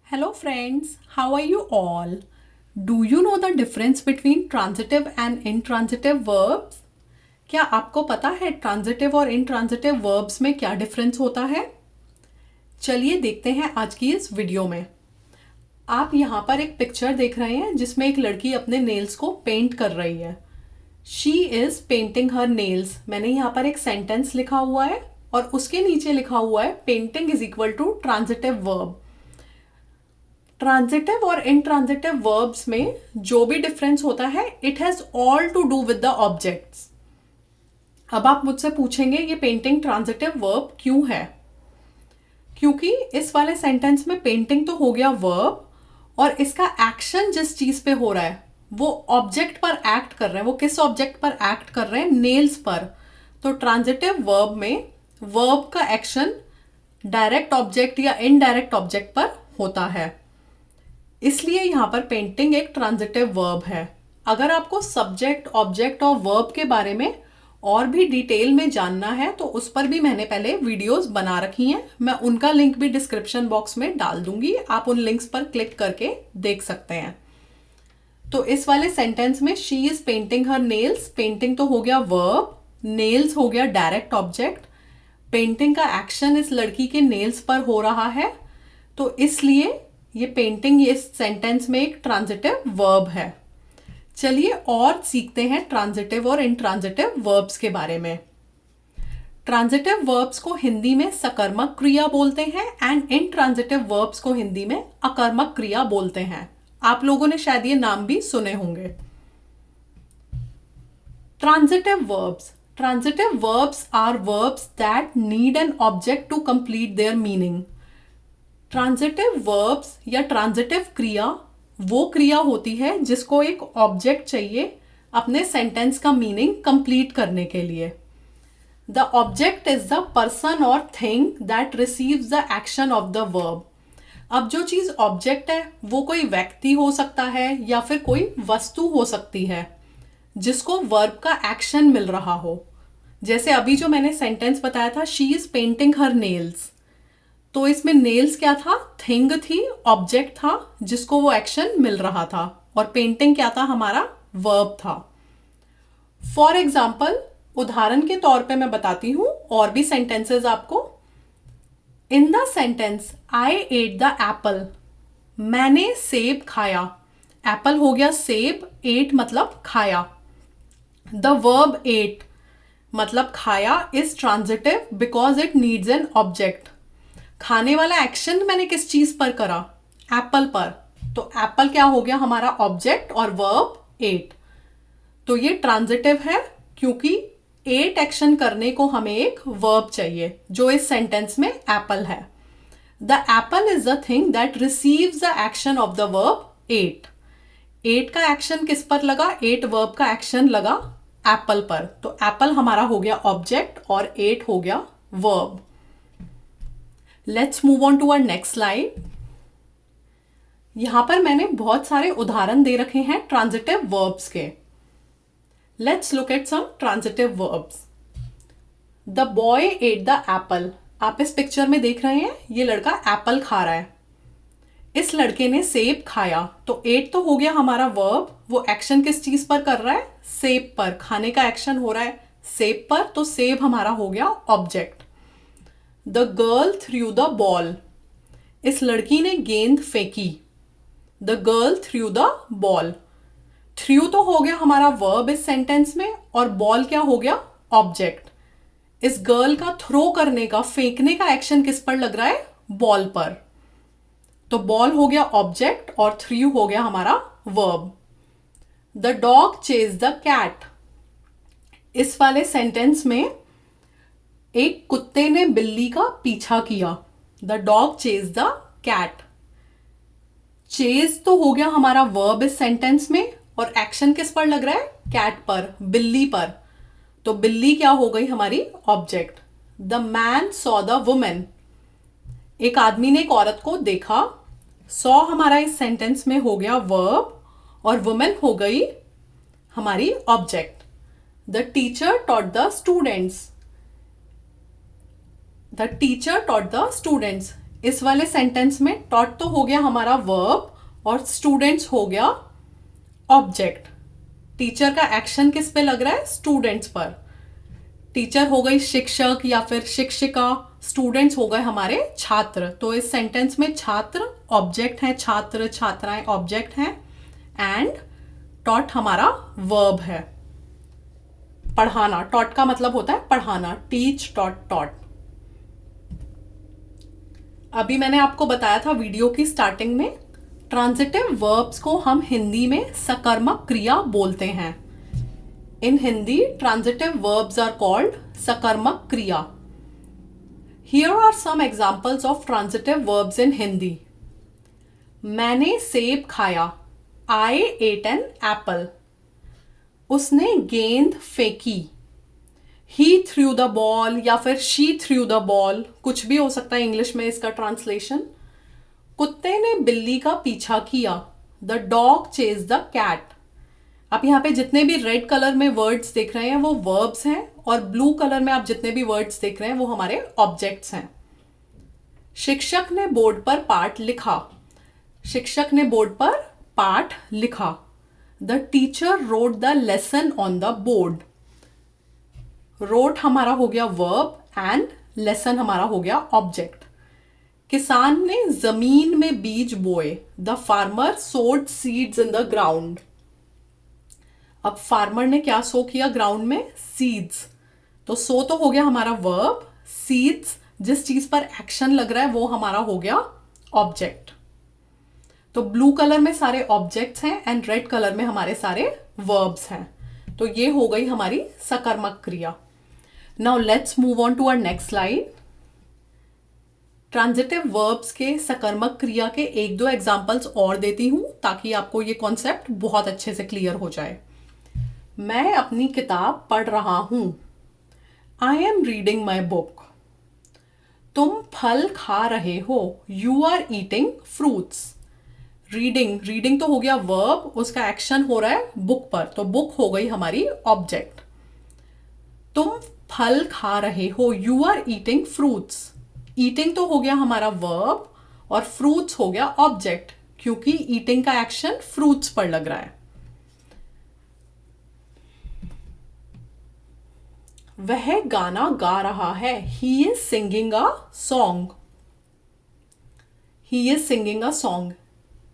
Hello friends, how are you all? Do you know the difference between transitive and intransitive verbs? क्या आपको पता है transitive और intransitive verbs में क्या डिफरेंस होता है? चलिए देखते हैं आज की इस वीडियो में। आप यहाँ पर एक पिक्चर देख रहे हैं जिसमें एक लड़की अपने नेल्स को पेंट कर रही है। She is painting her nails. मैंने यहाँ पर एक सेंटेंस लिखा हुआ है और उसके नीचे लिखा हुआ है painting is equal to transitive verb. Transitive और इंट्रांजिटिव वर्ब्स में जो भी डिफरेंस होता है it has all to do with the objects. अब आप मुझसे पूछेंगे ये पेंटिंग ट्रांजिटिव वर्ब क्यों है? क्योंकि इस वाले सेंटेंस में पेंटिंग तो हो गया वर्ब और इसका एक्शन जिस चीज पे हो रहा है वो ऑब्जेक्ट पर एक्ट कर रहे हैं। वो किस ऑब्जेक्ट पर एक्ट कर रहे हैं? नेल्स पर। तो ट्रांजिटिव वर्ब में वर्ब का एक्शन डायरेक्ट ऑब्जेक्ट या इनडायरेक्ट ऑब्जेक्ट पर होता है, इसलिए यहां पर पेंटिंग एक ट्रांजिटिव वर्ब है। अगर आपको सब्जेक्ट, ऑब्जेक्ट और वर्ब के बारे में और भी डिटेल में जानना है तो उस पर भी मैंने पहले वीडियोस बना रखी हैं। मैं उनका लिंक भी डिस्क्रिप्शन बॉक्स में डाल दूंगी, आप उन लिंक्स पर क्लिक करके देख सकते हैं। तो इस वाले सेंटेंस में she is painting her nails, painting तो हो गया वर्ब, नेल्स हो गया डायरेक्ट ऑब्जेक्ट। पेंटिंग का एक्शन इस लड़की के नेल्स पर हो रहा है, तो इसलिए ये पेंटिंग ये सेंटेंस में एक ट्रांजिटिव वर्ब है। चलिए और सीखते हैं ट्रांजिटिव और इंट्रांजिटिव वर्ब्स के बारे में। ट्रांजिटिव वर्ब्स को हिंदी में सकर्मक क्रिया बोलते हैं एंड इंट्रांजिटिव वर्ब्स को हिंदी में अकर्मक क्रिया बोलते हैं। आप लोगों ने शायद ये नाम भी सुने होंगे। Transitive verbs. Transitive verbs are verbs that need an object to complete their meaning. Transitive verbs या ट्रांजिटिव क्रिया वो क्रिया होती है जिसको एक ऑब्जेक्ट चाहिए अपने सेंटेंस का मीनिंग कंप्लीट करने के लिए। The object is the person or thing that receives the action of the verb. अब जो चीज ऑब्जेक्ट है वो कोई व्यक्ति हो सकता है या फिर कोई वस्तु हो सकती है जिसको वर्ब का एक्शन मिल रहा हो। जैसे अभी जो मैंने सेंटेंस बताया था, she is painting her nails, तो इसमें नेल्स क्या था? थिंग थी, ऑब्जेक्ट था जिसको वो एक्शन मिल रहा था, और पेंटिंग क्या था? हमारा वर्ब था। फॉर एग्जाम्पल, उदाहरण के तौर पे मैं बताती हूं और भी सेंटेंसेस आपको। इन the sentence I eight the Apple, मैंने सेब खाया। एप्पल हो गया सेब, एट मतलब खाया। द वर्ब एट मतलब खाया is transitive because it needs an object. खाने वाला एक्शन मैंने किस चीज पर करा? एप्पल पर। तो एप्पल क्या हो गया? हमारा ऑब्जेक्ट, और वर्ब एट। तो ये ट्रांजिटिव है क्योंकि एट एक्शन करने को हमें एक वर्ब चाहिए जो इस सेंटेंस में एप्पल है। The apple is the thing that receives the action of the verb ate. Ate का एक्शन किस पर लगा? एट वर्ब का एक्शन लगा एप्पल पर। तो एप्पल हमारा हो गया ऑब्जेक्ट और एट हो गया verb. Let's move on to our next slide. यहां पर मैंने बहुत सारे उदाहरण दे रखे हैं ट्रांजिटिव वर्ब्स के। Let's look at some transitive verbs. The boy ate the apple. आप इस पिक्चर में देख रहे हैं ये लड़का एप्पल खा रहा है। इस लड़के ने सेब खाया, तो एट तो हो गया हमारा वर्ब। वो एक्शन किस चीज पर कर रहा है? सेब पर। खाने का एक्शन हो रहा है सेब पर, तो सेब हमारा हो गया object. The girl through the ball. इस लड़की ने गेंद फेंकी। The girl through the ball. Through तो हो गया हमारा वर्ब इस सेंटेंस में, और बॉल क्या हो गया? ऑब्जेक्ट। इस गर्ल का थ्रो करने का, फेंकने का एक्शन किस पर लग रहा है? बॉल पर। तो बॉल हो गया ऑब्जेक्ट और थ्रू हो गया हमारा verb. The dog chase the cat. इस वाले सेंटेंस में एक कुत्ते ने बिल्ली का पीछा किया। The dog chase the cat. Chase तो हो गया हमारा वर्ब इस सेंटेंस में, और एक्शन किस पर लग रहा है? कैट पर, बिल्ली पर। तो बिल्ली क्या हो गई हमारी? Object. The man saw the women. एक आदमी ने एक औरत को देखा। सॉ हमारा इस सेंटेंस में हो गया वर्ब, और वुमेन हो गई हमारी object. The teacher taught the students. The teacher taught the students. इस वाले सेंटेंस में टॉट तो हो गया हमारा वर्ब और स्टूडेंट्स हो गया ऑब्जेक्ट। टीचर का एक्शन किस पे लग रहा है? स्टूडेंट्स पर। टीचर हो गई शिक्षक या फिर शिक्षिका, स्टूडेंट्स हो गए हमारे छात्र। तो इस सेंटेंस में छात्र ऑब्जेक्ट है, छात्र छात्राएं ऑब्जेक्ट हैं, एंड टॉट हमारा वर्ब है। पढ़ाना, टॉट का मतलब होता है पढ़ाना, टीच, टॉट, टॉट। अभी मैंने आपको बताया था वीडियो की स्टार्टिंग में, ट्रांजिटिव वर्ब्स को हम हिंदी में सकर्मक क्रिया बोलते हैं। In Hindi transitive verbs are called सकर्मक क्रिया। Here are some examples of transitive verbs in Hindi. मैंने सेब खाया, आई एट एन एप्पल। उसने गेंद फेंकी, ही थ्रू द बॉल या फिर शी थ्रू द बॉल, कुछ भी हो सकता है इंग्लिश में इसका ट्रांसलेशन। कुत्ते ने बिल्ली का पीछा किया, the dog chase the cat. आप यहाँ पे जितने भी रेड कलर में वर्ड्स देख रहे हैं वो वर्ब्स हैं, और ब्लू कलर में आप जितने भी वर्ड्स देख रहे हैं वो हमारे ऑब्जेक्ट्स हैं। शिक्षक ने बोर्ड पर पाठ लिखा, शिक्षक ने बोर्ड पर पाठ लिखा। The teacher wrote the lesson on the board. Wrote हमारा हो गया वर्ब एंड लेसन हमारा हो गया ऑब्जेक्ट। किसान ने जमीन में बीज बोए, द फार्मर सोड सीड्स इन द ग्राउंड। अब फार्मर ने क्या सो किया ग्राउंड में? सीड्स। तो सो तो हो गया हमारा वर्ब, सीड्स जिस चीज पर एक्शन लग रहा है वो हमारा हो गया ऑब्जेक्ट। तो ब्लू कलर में सारे ऑब्जेक्ट्स हैं एंड रेड कलर में हमारे सारे वर्ब्स हैं। तो ये हो गई हमारी सकर्मक क्रिया। Now let's move on to our next slide. Transitive verbs के सकर्मक क्रिया के एक दो एग्जांपल्स और देती हूं ताकि आपको ये कॉन्सेप्ट बहुत अच्छे से क्लियर हो जाए। मैं अपनी किताब पढ़ रहा हूं, I am reading my book. तुम फल खा रहे हो, you are eating fruits. Reading, reading तो हो गया वर्ब, उसका एक्शन हो रहा है बुक पर, तो बुक हो गई हमारी ऑब्जेक्ट। तुम फल खा रहे हो, you are eating fruits. Eating तो हो गया हमारा वर्ब और फ्रूट्स हो गया ऑब्जेक्ट, क्योंकि ईटिंग का एक्शन फ्रूट्स पर लग रहा है। वह गाना गा रहा है, he is singing a song. He is singing a song.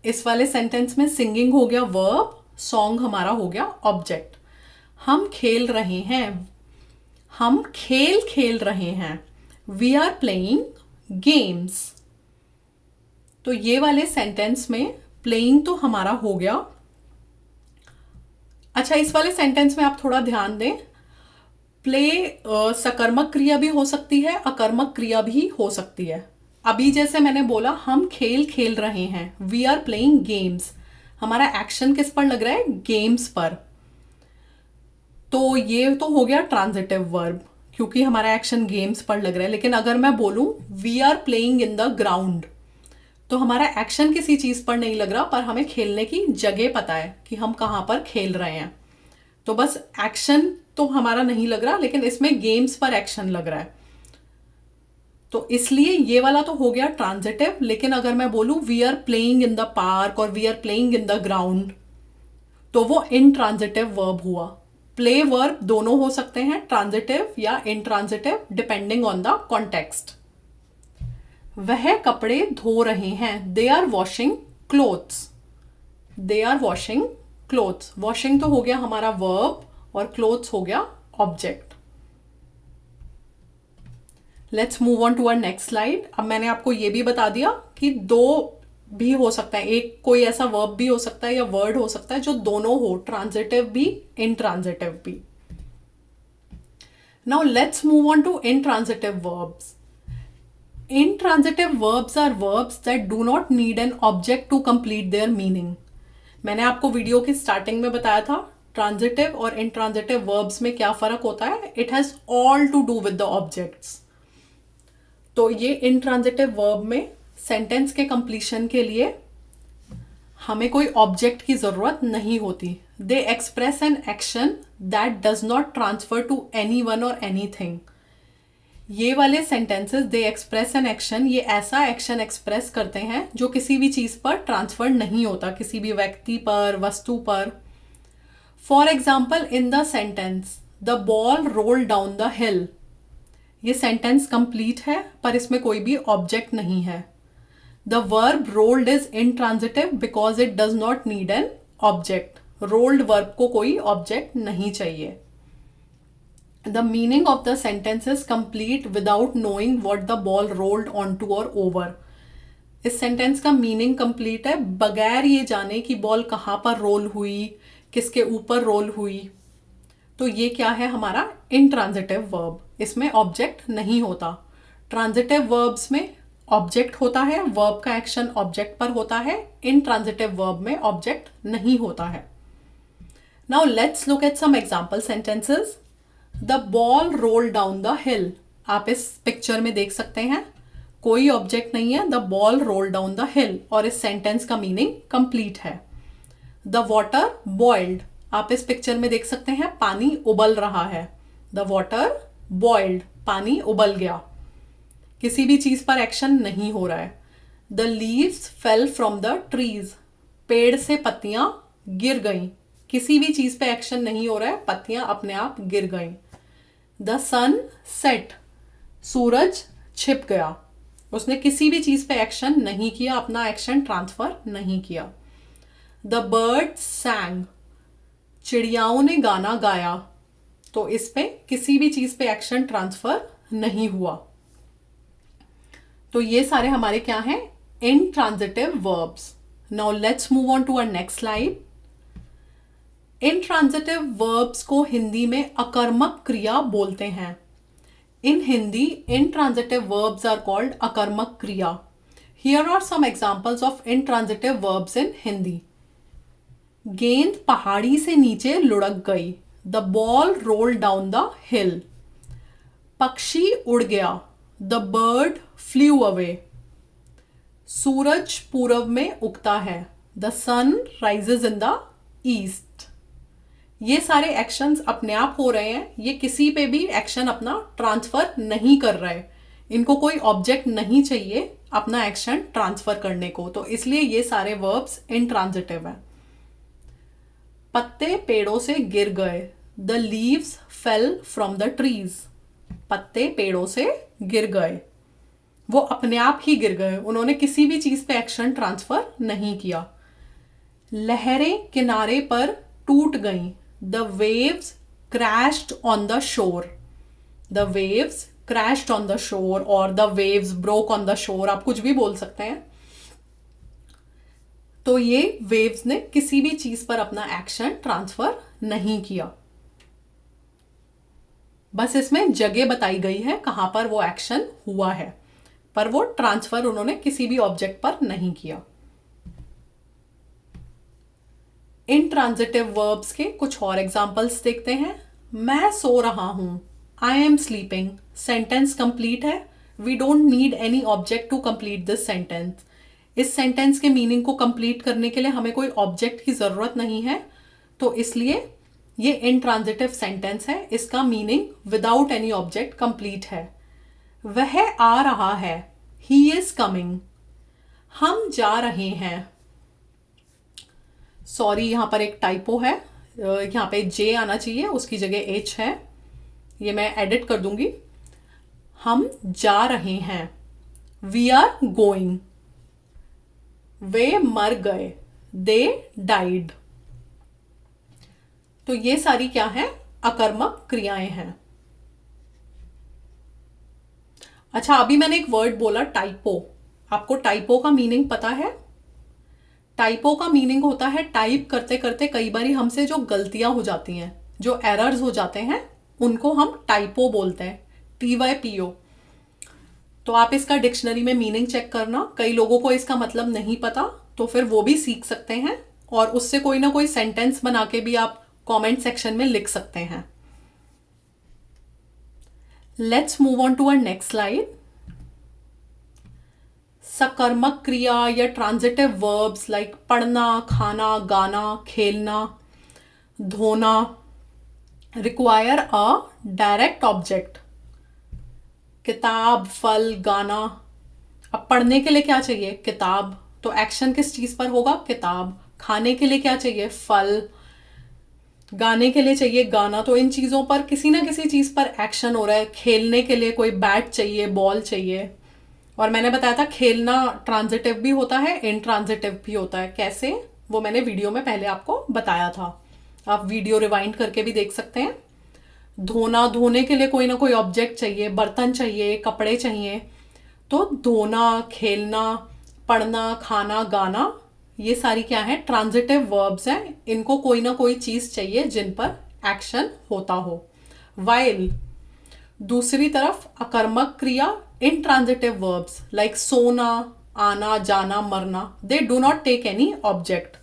इस वाले सेंटेंस में सिंगिंग हो गया वर्ब, सॉन्ग हमारा हो गया ऑब्जेक्ट। हम खेल रहे हैं, हम खेल खेल रहे हैं, वी आर प्लेइंग गेम्स। तो ये वाले सेंटेंस में प्लेइंग तो हमारा हो गया। अच्छा, इस वाले सेंटेंस में आप थोड़ा ध्यान दें, प्ले सकर्मक क्रिया भी हो सकती है, अकर्मक क्रिया भी हो सकती है। अभी जैसे मैंने बोला हम खेल खेल रहे हैं, वी आर प्लेइंग गेम्स, हमारा एक्शन किस पर लग रहा है? गेम्स पर। तो ये तो हो गया ट्रांजिटिव वर्ब, क्योंकि हमारा एक्शन गेम्स पर लग रहा है। लेकिन अगर मैं बोलूं we are playing in the ground, तो हमारा एक्शन किसी चीज पर नहीं लग रहा, पर हमें खेलने की जगह पता है कि हम कहां पर खेल रहे हैं। तो बस एक्शन तो हमारा नहीं लग रहा, लेकिन इसमें गेम्स पर एक्शन लग रहा है, तो इसलिए ये वाला तो हो गया ट्रांजिटिव। लेकिन अगर मैं बोलूं we are playing in the park और we are playing in the ground, तो वो इनट्रांजिटिव वर्ब हुआ। प्ले वर्ब दोनों हो सकते हैं, ट्रांजिटिव या intransitive, depending on the context. वह कपड़े धो रहे हैं, they are washing clothes. They are washing clothes. Washing तो हो गया हमारा वर्ब और क्लोथ्स हो गया object. Let's move on to our next slide. अब मैंने आपको ये भी बता दिया कि दो भी हो सकता है, एक कोई ऐसा वर्ब भी हो सकता है या वर्ड हो सकता है जो दोनों हो, ट्रांजिटिव भी इनट्रांजिटिव भी। Now let's move on to intransitive verbs. Intransitive verbs are verbs that do not need an object to complete their meaning. मैंने आपको वीडियो की स्टार्टिंग में बताया था ट्रांजिटिव और इनट्रांजिटिव वर्ब्स में क्या फर्क होता है। It has all to do with the objects. तो ये इनट्रांजिटिव वर्ब में सेंटेंस के कंप्लीशन के लिए हमें कोई ऑब्जेक्ट की जरूरत नहीं होती। They express an action that does not transfer to anyone or anything. ये वाले sentences they express an action, ये ऐसा एक्शन एक्सप्रेस करते हैं जो किसी भी चीज़ पर ट्रांसफर नहीं होता, किसी भी व्यक्ति पर, वस्तु पर. For example in the sentence the ball roll down the हिल, ये सेंटेंस कंप्लीट है पर इसमें कोई भी ऑब्जेक्ट नहीं है. The verb rolled is intransitive because it does not need an object. Rolled verb को कोई ऑब्जेक्ट नहीं चाहिए. The meaning of the sentence is complete without knowing what the ball rolled onto or over. इस sentence का meaning complete है बगैर ये जाने कि बॉल कहाँ पर रोल हुई, किसके ऊपर रोल हुई. तो ये क्या है हमारा इंट्रांजिटिव वर्ब. इसमें ऑब्जेक्ट नहीं होता. ट्रांजिटिव वर्ब्स में ऑब्जेक्ट होता है, वर्ब का एक्शन ऑब्जेक्ट पर होता है. इंट्रांजिटिव वर्ब में ऑब्जेक्ट नहीं होता है. Now let's look at some example sentences. The ball roll down the hill. आप इस पिक्चर में देख सकते हैं कोई ऑब्जेक्ट नहीं है. The ball roll down the हिल और इस सेंटेंस का मीनिंग कंप्लीट है. The water boiled. आप इस पिक्चर में देख सकते हैं पानी उबल रहा है. द वॉटर बॉइल्ड, पानी उबल गया. किसी भी चीज पर एक्शन नहीं हो रहा है. The leaves fell from the trees. पेड़ से पत्तियां गिर गईं. किसी भी चीज पे एक्शन नहीं हो रहा है, पत्तियां अपने आप गिर गईं. The sun set. सूरज छिप गया. उसने किसी भी चीज पे एक्शन नहीं किया, अपना एक्शन ट्रांसफर नहीं किया. The bird सैंग. चिड़ियाओं ने गाना गाया. तो इस पे किसी भी चीज पे एक्शन ट्रांसफर नहीं हुआ. तो ये सारे हमारे क्या हैं intransitive verbs. Now let's move on to our next slide. Intransitive verbs को हिंदी में अकर्मक क्रिया बोलते हैं. In Hindi intransitive verbs are called अकर्मक क्रिया. Here are some examples of intransitive verbs in Hindi. गेंद पहाड़ी से नीचे लुढ़क गई. The ball roll down the hill. पक्षी उड़ गया. The bird flew away. सूरज पूरब में उगता है. The sun rises in the east. ये सारे एक्शंस अपने आप हो रहे हैं. ये किसी पे भी एक्शन अपना ट्रांसफर नहीं कर रहे. इनको कोई ऑब्जेक्ट नहीं चाहिए अपना एक्शन ट्रांसफर करने को. तो इसलिए ये सारे वर्ब्स इंट्रांजिटिव हैं. पत्ते पेड़ों से गिर गए. The leaves fell from the trees. पत्ते पेड़ों से गिर गए. वो अपने आप ही गिर गए. उन्होंने किसी भी चीज पे एक्शन ट्रांसफर नहीं किया. लहरें किनारे पर टूट गईं. The waves crashed on the shore. The waves crashed on the shore or the waves broke on the shore. आप कुछ भी बोल सकते हैं. तो ये waves ने किसी भी चीज पर अपना एक्शन ट्रांसफर नहीं किया. बस इसमें जगह बताई गई है कहां पर वो एक्शन हुआ है, पर वो ट्रांसफर उन्होंने किसी भी ऑब्जेक्ट पर नहीं किया. इंट्रांजिटिव वर्ब्स के कुछ और एग्जाम्पल्स देखते हैं. मैं सो रहा हूं. I am sleeping. Sentence complete है. We don't need any object to complete this sentence. इस सेंटेंस के मीनिंग को कंप्लीट करने के लिए हमें कोई ऑब्जेक्ट की जरूरत नहीं है. तो इसलिए ये इंट्रांजिटिव सेंटेंस है. इसका meaning without any object complete है. वह आ रहा है. He is coming. हम जा रहे हैं. सॉरी, यहाँ पर एक टाइपो है. यहाँ पे जे आना चाहिए, उसकी जगह एच है. ये मैं एडिट कर दूंगी. हम जा रहे हैं. We are going. वे मर गए. They died. तो ये सारी क्या है अकर्मक क्रियाएं हैं. अच्छा, अभी मैंने एक वर्ड बोला टाइपो. आपको टाइपो का मीनिंग पता है? टाइपो का मीनिंग होता है टाइप करते करते कई बार हमसे जो गलतियां हो जाती हैं, जो एरर्स हो जाते हैं, उनको हम टाइपो बोलते हैं. TYPO. तो आप इसका डिक्शनरी में मीनिंग चेक करना. कई लोगों को इसका मतलब नहीं पता, तो फिर वो भी सीख सकते हैं और उससे कोई ना कोई सेंटेंस बना के भी आप कमेंट सेक्शन में लिख सकते हैं. Let's move on to our next slide. सकर्मक क्रिया या ट्रांजिटिव वर्ब्स लाइक पढ़ना, खाना, गाना, खेलना, धोना रिक्वायर अ डायरेक्ट ऑब्जेक्ट. किताब, फल, गाना। अब पढ़ने के लिए क्या चाहिए? किताब। तो एक्शन किस चीज पर होगा? किताब। खाने के लिए क्या चाहिए? फल। गाने के लिए चाहिए गाना। तो इन चीजों पर किसी ना किसी चीज पर एक्शन हो रहा है। खेलने के लिए कोई बैट चाहिए, बॉल चाहिए। और मैंने बताया था खेलना ट्रांजिटिव भी होता है, इंट्रांजिटिव भी होता है। कैसे? वो मैंने वीडियो में पहले आपको बताया था। आप वीडियो रिवाइंड करके भी देख सकते हैं। धोना, धोने के लिए कोई ना कोई ऑब्जेक्ट चाहिए, बर्तन चाहिए, कपड़े चाहिए। तो धोना, खेलना, पढ़ना, खाना, गाना, ये सारी क्या है? ट्रांजिटिव वर्ब्स हैं। इनको कोई ना कोई चीज चाहिए जिन पर एक्शन होता हो। वाइल दूसरी तरफ अकर्मक क्रिया, intransitive verbs like सोना, आना, जाना, मरना, they do not take any object।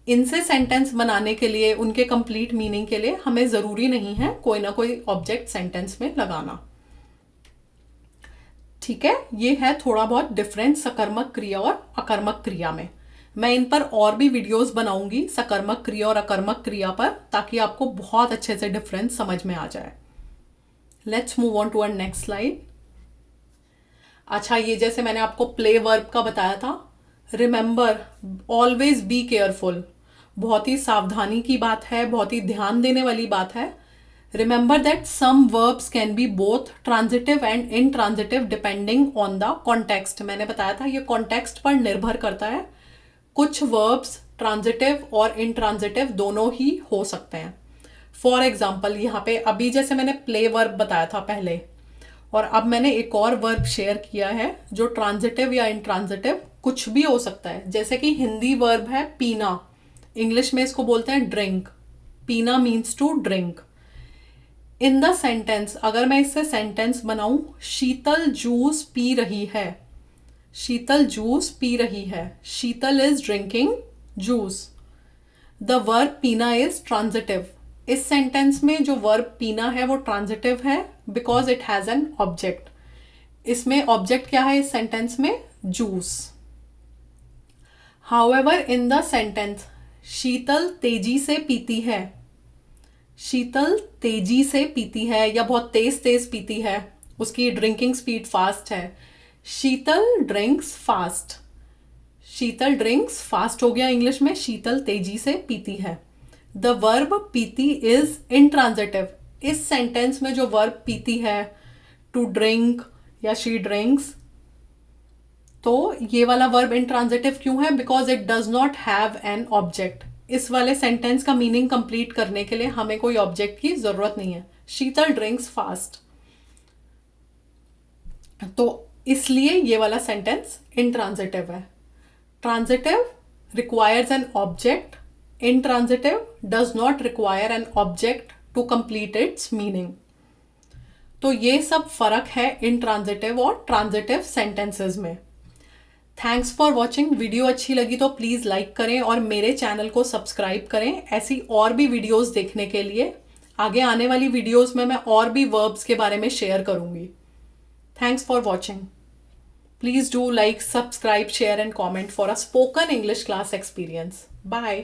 इनसे सेंटेंस बनाने के लिए, उनके कंप्लीट मीनिंग के लिए हमें जरूरी नहीं है कोई ना कोई ऑब्जेक्ट सेंटेंस में लगाना। ठीक है, ये है थोड़ा बहुत डिफरेंस सकर्मक क्रिया और अकर्मक क्रिया में। मैं इन पर और भी वीडियोस बनाऊंगी सकर्मक क्रिया और अकर्मक क्रिया पर, ताकि आपको बहुत अच्छे से डिफरेंस समझ में आ जाए। Let's move on to our next slide. अच्छा, ये जैसे मैंने आपको प्ले वर्ब का बताया था, रिमेंबर, ऑलवेज बी केयरफुल, बहुत ही सावधानी की बात है, बहुत ही ध्यान देने वाली बात है। Remember that some verbs can be both transitive and intransitive depending on the context. मैंने बताया था ये कॉन्टेक्स्ट पर निर्भर करता है। कुछ वर्ब्स ट्रांजिटिव और इनट्रांजिटिव दोनों ही हो सकते हैं। फॉर एग्जाम्पल, यहाँ पे अभी जैसे मैंने प्ले वर्ब बताया था पहले, और अब मैंने एक और वर्ब शेयर किया है जो ट्रांजिटिव या इनट्रांजिटिव कुछ भी हो सकता है। जैसे कि हिंदी वर्ब है पीना, इंग्लिश में इसको बोलते हैं ड्रिंक। पीना means to drink. In the sentence, अगर मैं इससे सेंटेंस बनाऊं, शीतल जूस पी रही है। शीतल जूस पी रही है, Sheetal is drinking juice. The verb पीना इज ट्रांजिटिव। इस सेंटेंस में जो वर्ब पीना है वो ट्रांजिटिव है because it has an object. इसमें ऑब्जेक्ट क्या है इस सेंटेंस में? Juice. However in the sentence Sheetal तेजी से पीती है, शीतल तेजी से पीती है या बहुत तेज तेज पीती है, उसकी ड्रिंकिंग स्पीड फास्ट है। शीतल ड्रिंक्स फास्ट। शीतल ड्रिंक्स फास्ट हो गया इंग्लिश में, शीतल तेजी से पीती है। द वर्ब पीती इज इनट्रांजिटिव। इस सेंटेंस में जो वर्ब पीती है, टू ड्रिंक या शी ड्रिंक्स, तो ये वाला वर्ब इनट्रांजिटिव क्यों है? Because it does not have an object. इस वाले सेंटेंस का मीनिंग कंप्लीट करने के लिए हमें कोई ऑब्जेक्ट की जरूरत नहीं है। शीतल ड्रिंक्स फास्ट, तो इसलिए ये वाला सेंटेंस इनट्रांजिटिव है। Transitive requires an object, intransitive does not require an object to complete its meaning। तो ये सब फर्क है intransitive और transitive sentences में। Thanks for watching. वीडियो अच्छी लगी तो प्लीज़ लाइक करें और मेरे चैनल को सब्सक्राइब करें ऐसी और भी वीडियोस देखने के लिए। आगे आने वाली वीडियोस में मैं और भी वर्ब्स के बारे में शेयर करूंगी। Thanks for watching. Please do like, subscribe, share and comment for a spoken English class experience. Bye.